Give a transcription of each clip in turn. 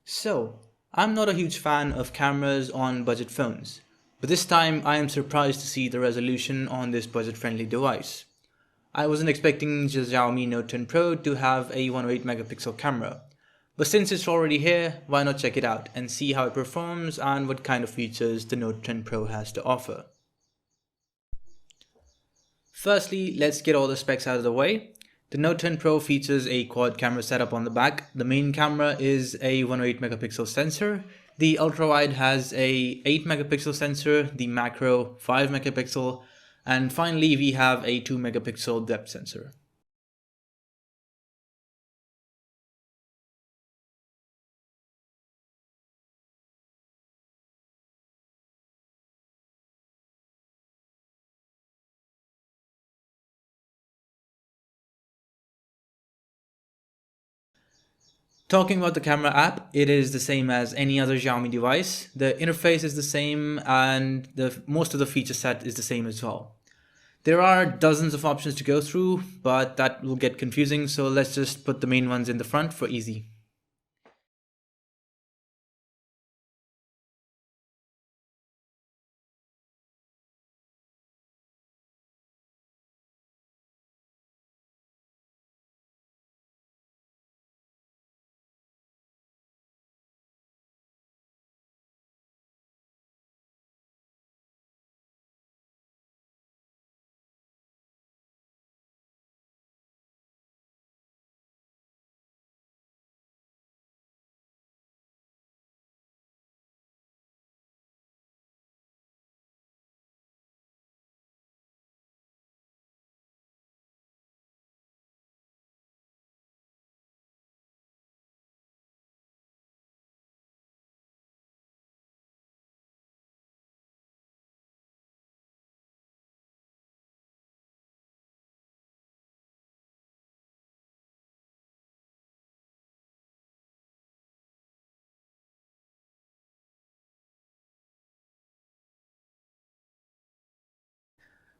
So, I'm not a huge fan of cameras on budget phones, but this time I am surprised to see the resolution on this budget-friendly device. I wasn't expecting the Xiaomi Note 10 Pro to have a 108 megapixel camera, but since it's already here, why not check it out and see how it performs and what kind of features the Note 10 Pro has to offer. Firstly, let's get all the specs out of the way. The Note 10 Pro features a quad camera setup on the back. The main camera is a 108 megapixel sensor. The ultra wide has a 8 megapixel sensor, the macro 5 megapixel, and finally we have a 2 megapixel depth sensor. Talking about the camera app, it is the same as any other Xiaomi device. The interface is the same and most of the feature set is the same as well. There are dozens of options to go through, but that will get confusing, so let's just put the main ones in the front for easy.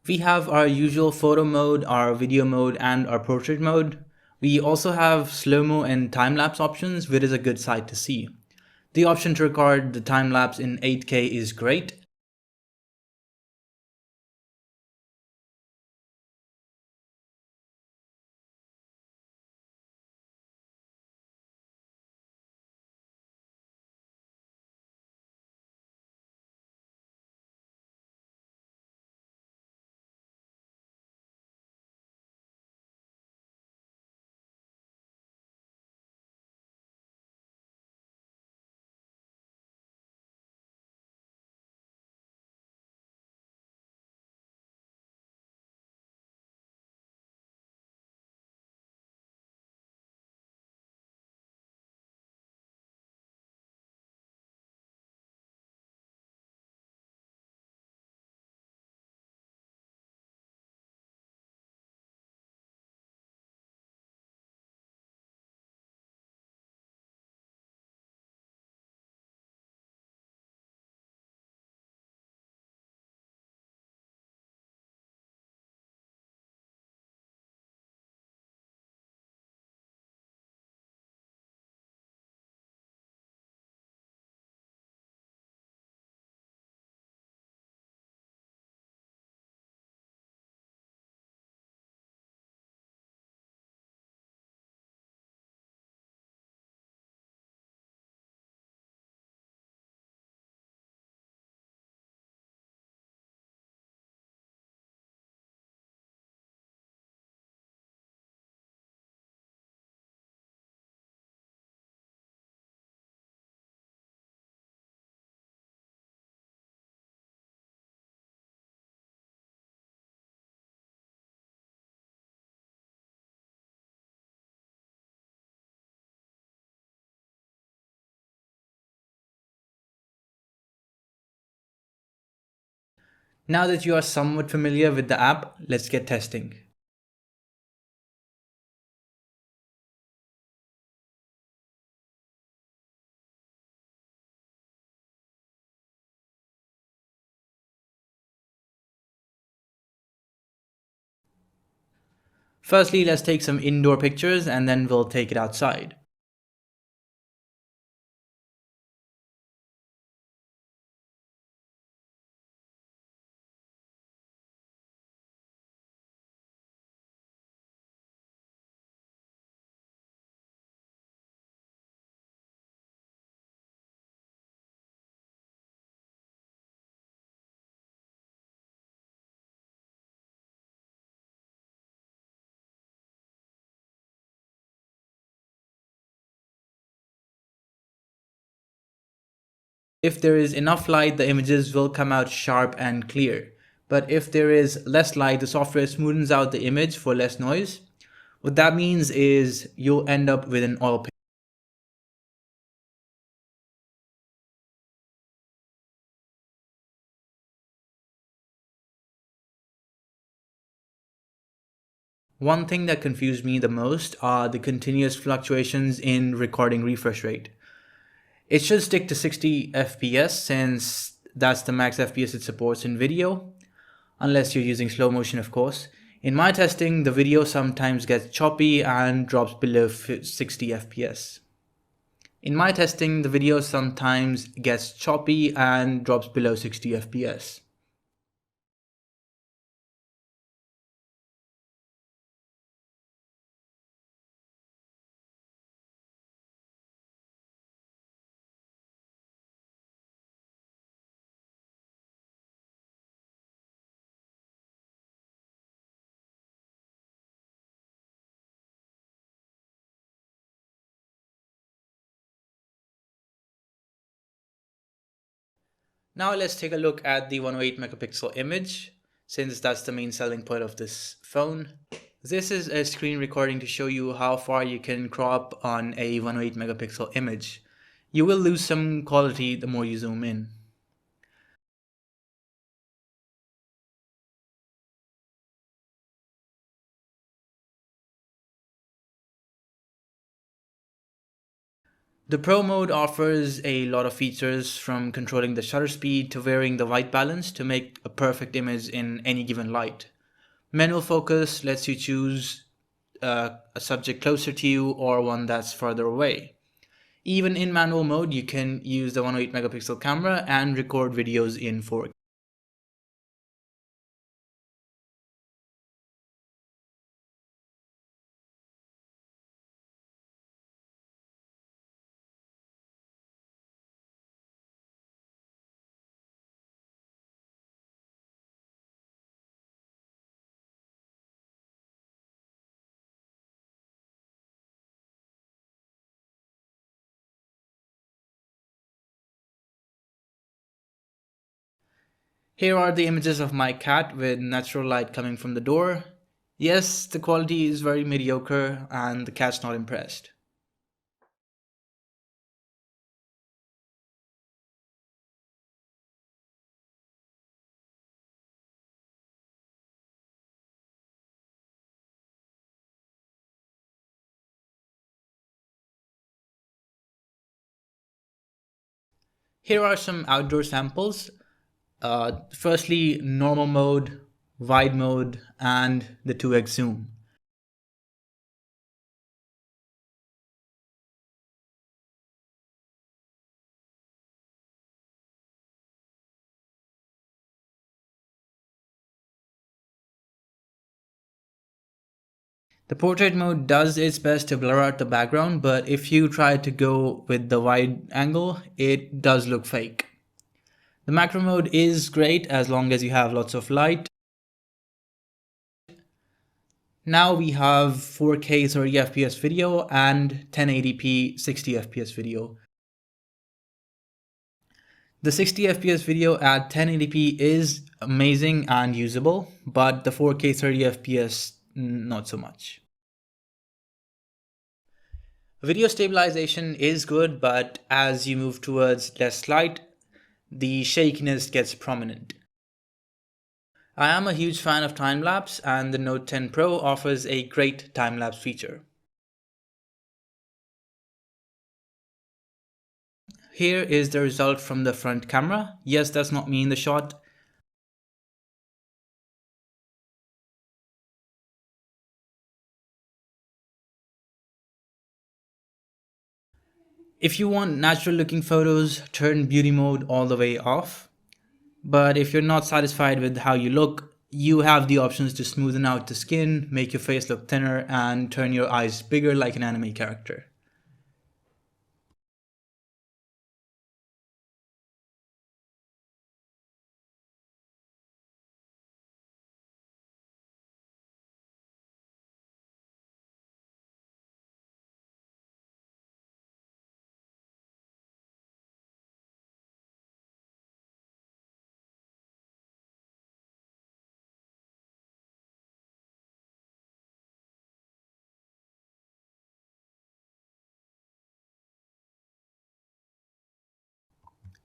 We have our usual photo mode, our video mode, and our portrait mode. We also have slow-mo and time-lapse options, which is a good sight to see. The option to record the time-lapse in 8K is great. Now that you are somewhat familiar with the app, let's get testing. Firstly, let's take some indoor pictures and then we'll take it outside. If there is enough light, the images will come out sharp and clear. But if there is less light, the software smoothens out the image for less noise. What that means is you'll end up with an oil painting. One thing that confused me the most are the continuous fluctuations in recording refresh rate. It should stick to 60 FPS since that's the max FPS it supports in video, unless you're using slow motion, of course. In my testing, the video sometimes gets choppy and drops below 60 FPS. In my testing, the video sometimes gets choppy and drops below 60 FPS. Now let's take a look at the 108 megapixel image, since that's the main selling point of this phone. This is a screen recording to show you how far you can crop on a 108 megapixel image. You will lose some quality the more you zoom in. The Pro mode offers a lot of features, from controlling the shutter speed to varying the white balance to make a perfect image in any given light. Manual focus lets you choose a subject closer to you or one that's further away. Even in manual mode, you can use the 108 megapixel camera and record videos in 4K. Here are the images of my cat with natural light coming from the door. Yes, the quality is very mediocre and the cat's not impressed. Here are some outdoor samples. Firstly, normal mode, wide mode, and the 2x zoom. The portrait mode does its best to blur out the background, but if you try to go with the wide angle, it does look fake. The macro mode is great as long as you have lots of light. Now we have 4K 30 FPS video and 1080p 60 FPS video. The 60 FPS video at 1080p is amazing and usable, but the 4K 30 FPS not so much. Video stabilization is good, but as you move towards less light, the shakiness gets prominent. I am a huge fan of time-lapse, and the Note 10 Pro offers a great time-lapse feature. Here is the result from the front camera. Yes, that's not me in the shot. If you want natural looking photos, turn beauty mode all the way off. But if you're not satisfied with how you look, you have the options to smoothen out the skin, make your face look thinner, and turn your eyes bigger like an anime character.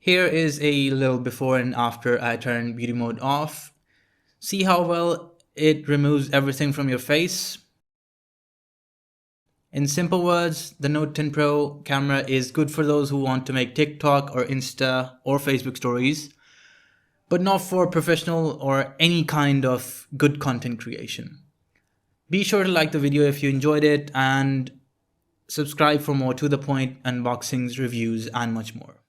Here is a little before and after I turn beauty mode off. See how well it removes everything from your face? In simple words, the Note 10 Pro camera is good for those who want to make TikTok or Insta or Facebook stories, but not for professional or any kind of good content creation. Be sure to like the video if you enjoyed it and subscribe for more to the point unboxings, reviews, and much more.